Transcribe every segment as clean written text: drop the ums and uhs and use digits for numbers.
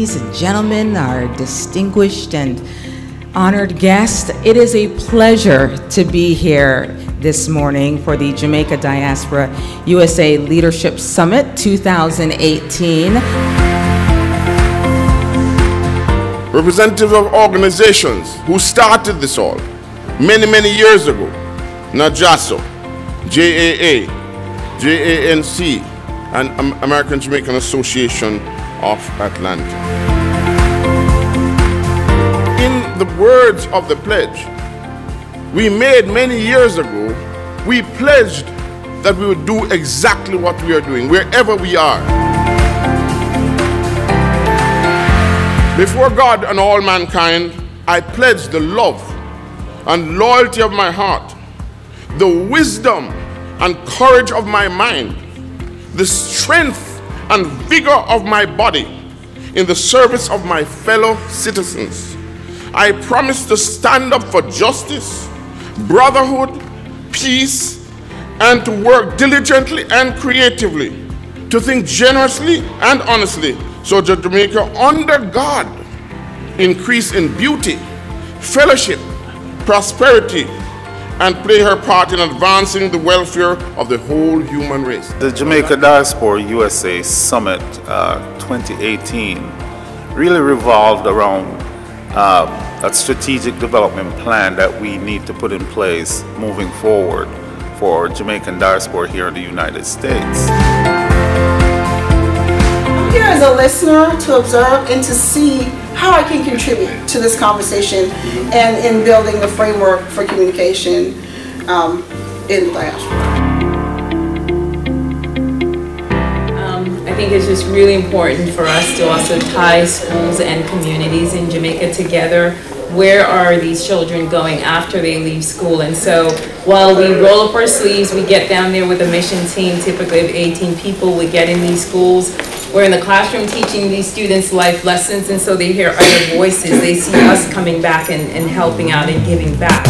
ladies and gentlemen, our distinguished and honored guests. It is a pleasure to be here this morning for the Jamaica Diaspora USA Leadership Summit 2018. Representatives of organizations who started this all many years ago, NAJASO, JAA, JANC, and American Jamaican Association of Atlanta. In the words of the pledge we made many years ago, we pledged that we would do exactly what we are doing, wherever we are. Before God and all mankind, I pledge the love and loyalty of my heart, the wisdom and courage of my mind, the strength and vigor of my body in the service of my fellow citizens. I promise to stand up for justice, brotherhood, peace, and to work diligently and creatively, to think generously and honestly, so that Jamaica, under God, increase in beauty, fellowship, prosperity, and play her part in advancing the welfare of the whole human race. The Jamaica Diaspora USA Summit 2018 really revolved around a strategic development plan that we need to put in place moving forward for Jamaican diaspora here in the United States. I'm here as a listener to observe and to see how I can contribute to this conversation and in building the framework for communication in the diaspora. I think it's just really important for us to also tie schools and communities in Jamaica together. Where are these children going after they leave school? And so while we roll up our sleeves, we get down there with a mission team, typically of 18 people. We get in these schools. We're in the classroom teaching these students life lessons, and so they hear other voices. They see us coming back and helping out and giving back.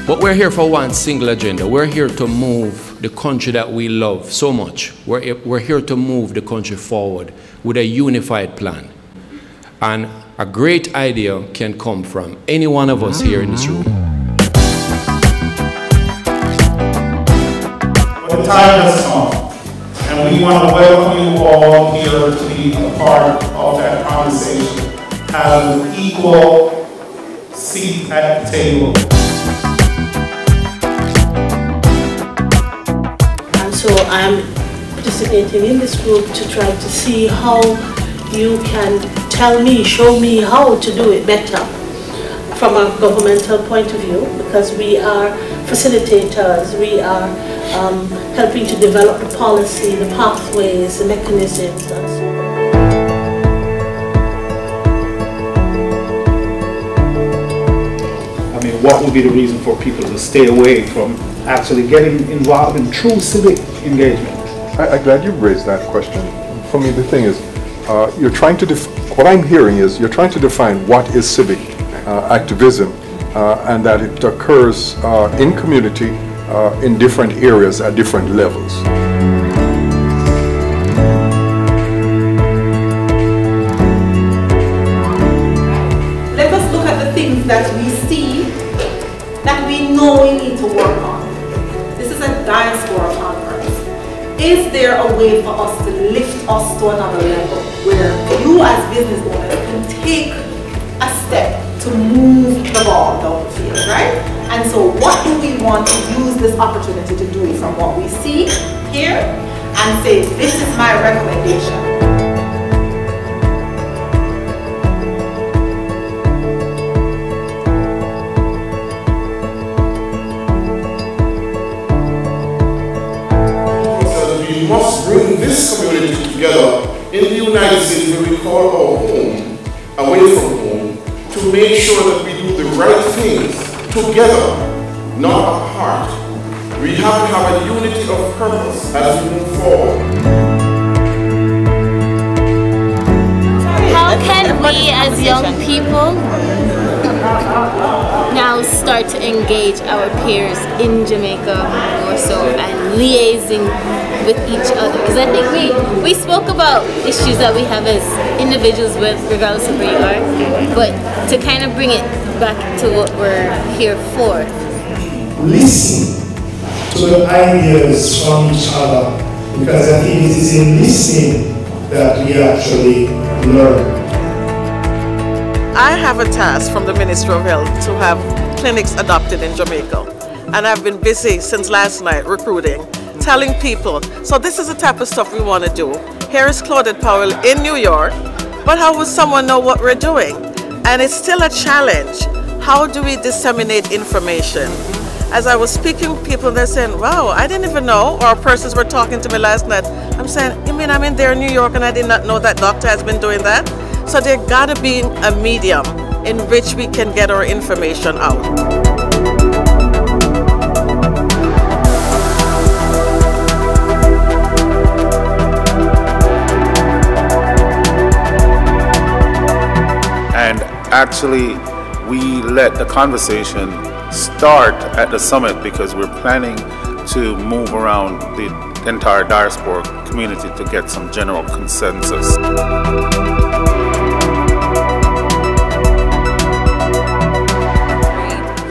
But we're here for one single agenda. We're here to move the country that we love so much. We're here to move the country forward with a unified plan. And a great idea can come from any one of us here in this room. The time has come, and we want to welcome you all here to be a part of that conversation. Have an equal seat at the table. So I'm participating in this group to try to see how you can tell me, show me how to do it better from a governmental point of view, because we are facilitators, we are helping to develop the policy, the pathways, the mechanisms, and so on. I mean, what would be the reason for people to stay away from actually getting involved in true civic engagement? I'm glad you raised that question. For me, the thing is, you're trying to what I'm hearing is you're trying to define what is civic activism, and that it occurs in community in different areas at different levels. Let us look at the things that we see that we know we need to work on. This is a diaspora conference. Is there a way for us to lift us to another level where you as business owners can take a step to move the ball down the field, right? And so what do we want to use this opportunity to do from what we see here and say, this is my recommendation. We must bring this community together in the United States, where we call our home, away from home, to make sure that we do the right things together, not apart. We have to have a unity of purpose as we move forward. How can we as young people now start start to engage our peers in Jamaica more so and liaising with each other. Because I think we spoke about issues that we have as individuals with, regardless of where you are, but to kind of bring it back to what we're here for. Listen to the ideas from each other, because I think it is in listening that we actually learn. I have a task from the Ministry of Health to have clinics adopted in Jamaica. And I've been busy since last night recruiting, telling people, so this is the type of stuff we want to do. Here is Claudette Powell in New York, but how would someone know what we're doing? And it's still a challenge. How do we disseminate information? As I was speaking to people, they're saying, wow, I didn't even know, or persons were talking to me last night. I'm saying, you mean I'm in there in New York and I did not know that doctor has been doing that? So there gotta be a medium in which we can get our information out. And actually, we let the conversation start at the summit because we're planning to move around the entire diaspora community to get some general consensus.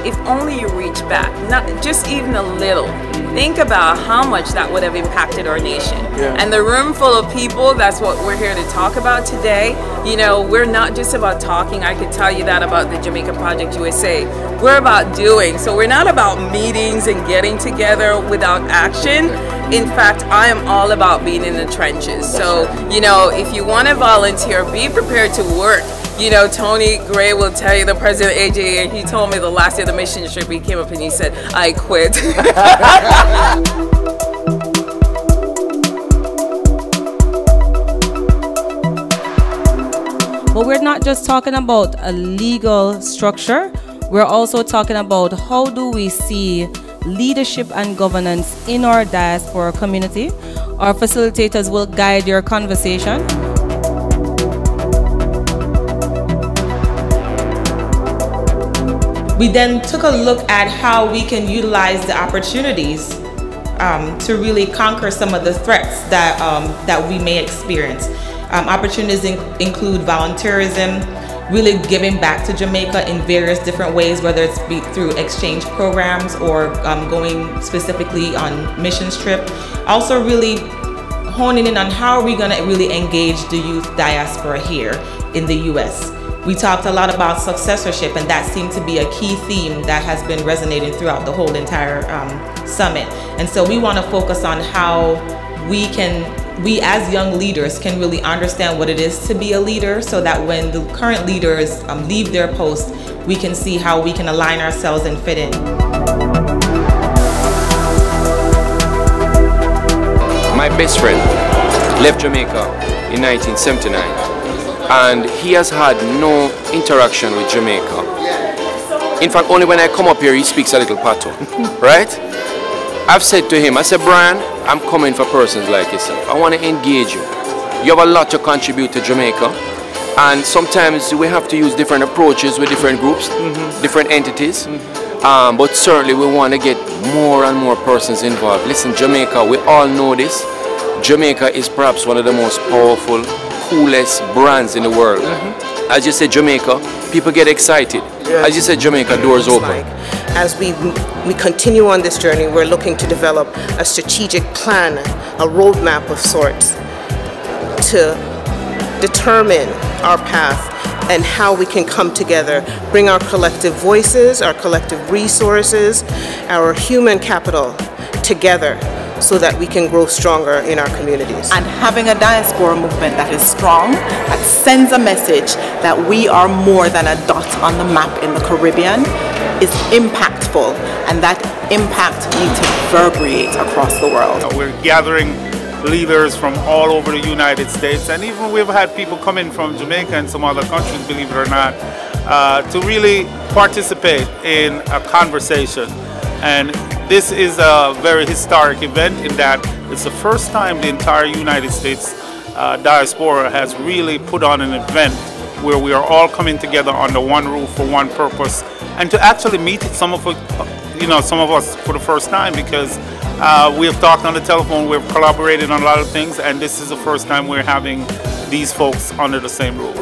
If only you reach back, not just even a little. Think about how much that would have impacted our nation. And the room full of people, that's what we're here to talk about today. You know, we're not just about talking. I could tell you that about the Jamaica Project USA. We're about doing. So we're not about meetings and getting together without action. In fact, I am all about being in the trenches. So, you know, if you want to volunteer, be prepared to work. You know, Tony Gray will tell you, the president of AJA, he told me the last day of the mission trip, he came up and he said, I quit. But we're not just talking about a legal structure, we're also talking about how do we see leadership and governance in our diaspora community. Our facilitators will guide your conversation. We then took a look at how we can utilize the opportunities to really conquer some of the threats that we may experience. Opportunities include volunteerism, really giving back to Jamaica in various different ways, whether it's through exchange programs or going specifically on missions trip. Also really honing in on how are we going to really engage the youth diaspora here in the U.S. We talked a lot about successorship, and that seemed to be a key theme that has been resonating throughout the whole entire summit. And so we want to focus on how we as young leaders can really understand what it is to be a leader, so that when the current leaders leave their post, we can see how we can align ourselves and fit in. My best friend left Jamaica in 1979. And he has had no interaction with Jamaica. In fact, only when I come up here, he speaks a little Pato, right? I've said to him, I said, Brian, I'm coming for persons like yourself. I want to engage you. You have a lot to contribute to Jamaica. And sometimes we have to use different approaches with different groups, different entities. But certainly we want to get more and more persons involved. Listen, Jamaica, we all know this. Jamaica is perhaps one of the most powerful, coolest brands in the world. As you said, Jamaica, people get excited. As you said, Jamaica, doors open. As we continue on this journey, we're looking to develop a strategic plan, a roadmap of sorts, to determine our path and how we can come together, bring our collective voices, our collective resources, our human capital together, so that we can grow stronger in our communities. And having a diaspora movement that is strong, that sends a message that we are more than a dot on the map in the Caribbean, is impactful, and that impact needs to reverberate across the world. We're gathering leaders from all over the United States, and even we've had people come in from Jamaica and some other countries, believe it or not, to really participate in a conversation. And this is a very historic event in that it's the first time the entire United States diaspora has really put on an event where we are all coming together under one roof for one purpose, and to actually meet some of us for the first time, because we have talked on the telephone, we've collaborated on a lot of things, and this is the first time we're having these folks under the same roof.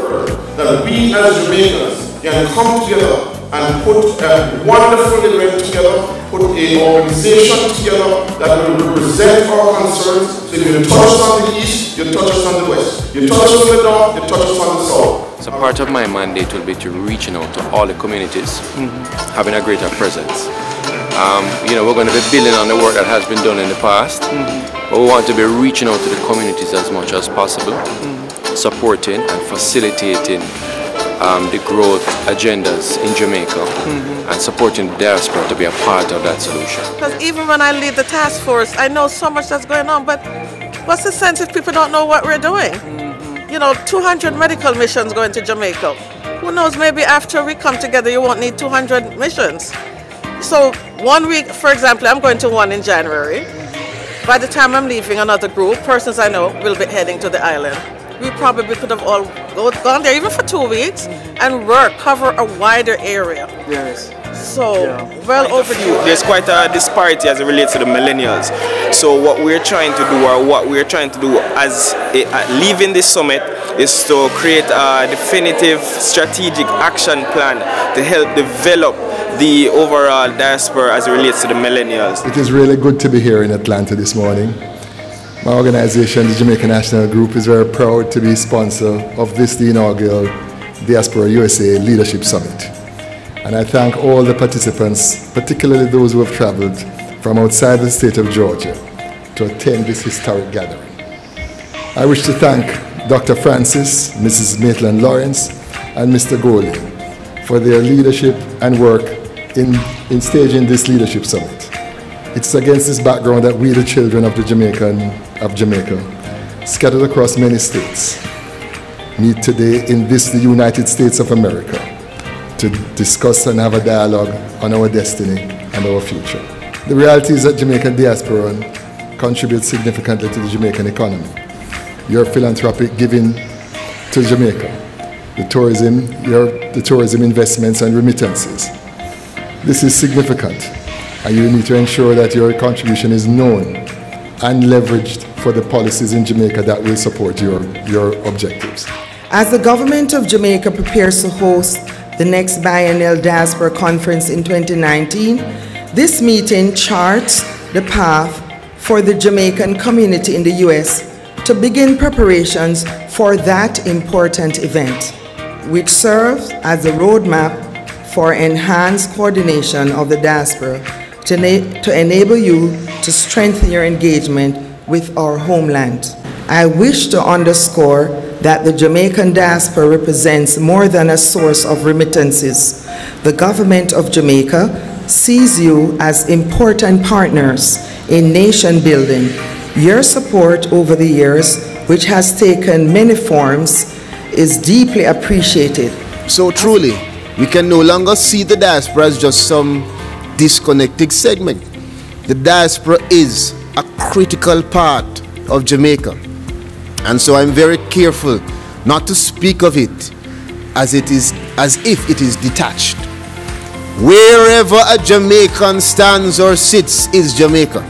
That we as Jamaicans can come together and put a wonderful event together, put an organization together that will represent our concerns. So if you touch us on the east, you touch us on the west. You touch us on the north, you touch us on the south. So part of my mandate will be to reaching out to all the communities, having a greater presence. We're going to be building on the work that has been done in the past, but we want to be reaching out to the communities as much as possible, supporting and facilitating the growth agendas in Jamaica and supporting the diaspora to be a part of that solution. Because even when I lead the task force, I know so much that's going on, but what's the sense if people don't know what we're doing? 200 medical missions going to Jamaica. Who knows, maybe after we come together you won't need 200 missions. So 1 week, for example, I'm going to one in January. By the time I'm leaving, another group, persons I know, will be heading to the island. We probably could have all gone there even for 2 weeks and cover a wider area. Yes. So, well overdue. There's quite a disparity as it relates to the millennials. So what we're trying to do, as leaving this summit is to create a definitive strategic action plan to help develop the overall diaspora as it relates to the millennials. It is really good to be here in Atlanta this morning. My organization, the Jamaica National Group, is very proud to be sponsor of this, the inaugural Diaspora USA Leadership Summit. And I thank all the participants, particularly those who have traveled from outside the state of Georgia to attend this historic gathering. I wish to thank Dr. Francis, Mrs. Maitland Lawrence, and Mr. Golding for their leadership and work in staging this leadership summit. It's against this background that we, the children of Jamaica, scattered across many states, meet today in the United States of America to discuss and have a dialogue on our destiny and our future. The reality is that Jamaican diaspora contributes significantly to the Jamaican economy. Your philanthropic giving to Jamaica, the tourism investments and remittances. This is significant, and you need to ensure that your contribution is known and leveraged for the policies in Jamaica that will support your objectives. As the government of Jamaica prepares to host the next biennial diaspora conference in 2019, this meeting charts the path for the Jamaican community in the U.S. to begin preparations for that important event, which serves as a roadmap for enhanced coordination of the diaspora to enable you to strengthen your engagement with our homeland. I wish to underscore that the Jamaican diaspora represents more than a source of remittances. The government of Jamaica sees you as important partners in nation building. Your support over the years, which has taken many forms, is deeply appreciated. So truly, we can no longer see the diaspora as just some disconnected segment. The diaspora is a critical part of Jamaica. And so I'm very careful not to speak of it as if it is detached. Wherever a Jamaican stands or sits is Jamaica.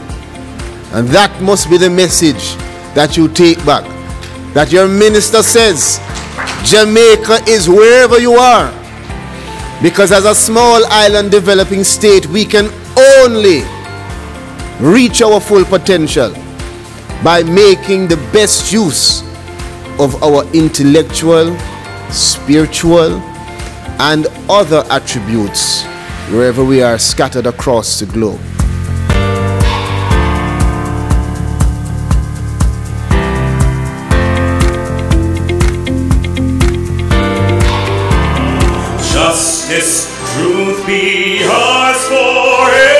And that must be the message that you take back. That your minister says, Jamaica is wherever you are. Because as a small island developing state, we can only reach our full potential by making the best use of our intellectual, spiritual, and other attributes wherever we are scattered across the globe. Justice, truth be ours forever.